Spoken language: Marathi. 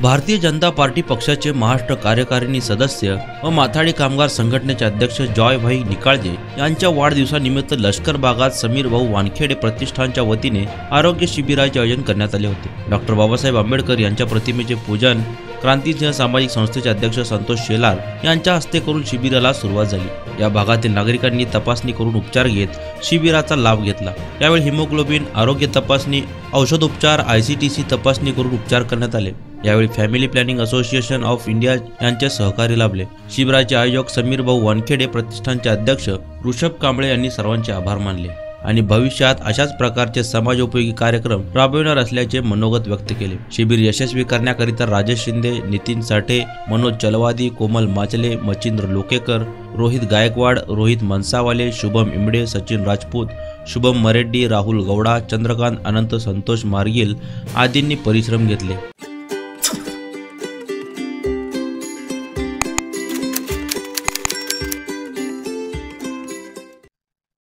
भारतीय जनता पार्टी पक्षाचे महाराष्ट्र कार्यकारिणी सदस्य व माथाडी कामगार संघटनेचे अध्यक्ष जॉयभाई निकाळजे यांच्या वाढदिवसानिमित्त लष्कर भागात समीर भाऊ वानखेडे प्रतिष्ठानच्या वतीने आरोग्य शिबिराचे आयोजन करण्यात आले होते। डॉक्टर बाबासाहेब आंबेडकर यांच्या प्रतिमेचे पूजन क्रांतिसिंह सामाजिक संस्थेचे अध्यक्ष संतोष शेलार यांच्या हस्ते करून शिबिराला सुरुवात झाली। या भागातील नागरिकांनी तपासणी करून उपचार घेत शिबिराचा लाभ घेतला। यावेळी हिमोग्लोबिन आरोग्य तपासणी, औषधोपचार, ICTC तपासणी करून उपचार करण्यात आले। यावेळी family planning association of India यांचे सहकार्य लाभले। शिबिराचे आयोजक समीर भाऊ वानखेडे प्रतिष्ठानचे अध्यक्ष ऋषभ कांबळे यांनी सर्वांचे आभार मानले आणि भविष्यात अशाच प्रकारचे समाजोपयोगी कार्यक्रम राबविणार असल्याचे मनोगत व्यक्त केले। शिबिर यशस्वी करण्याकरिता राजेश शिंदे, नितीन साठे, मनोज चलवादी, कोमल माचले, मचिंद्र लोकेकर, रोहित गायकवाड, रोहित मनसावाले, शुभम इमडे, सचिन राजपूत, शुभम मरेड्डी, राहुल गौडा, चंद्रकांत अनंत, संतोष मार्गिल आदींनी परिश्रम घेतले।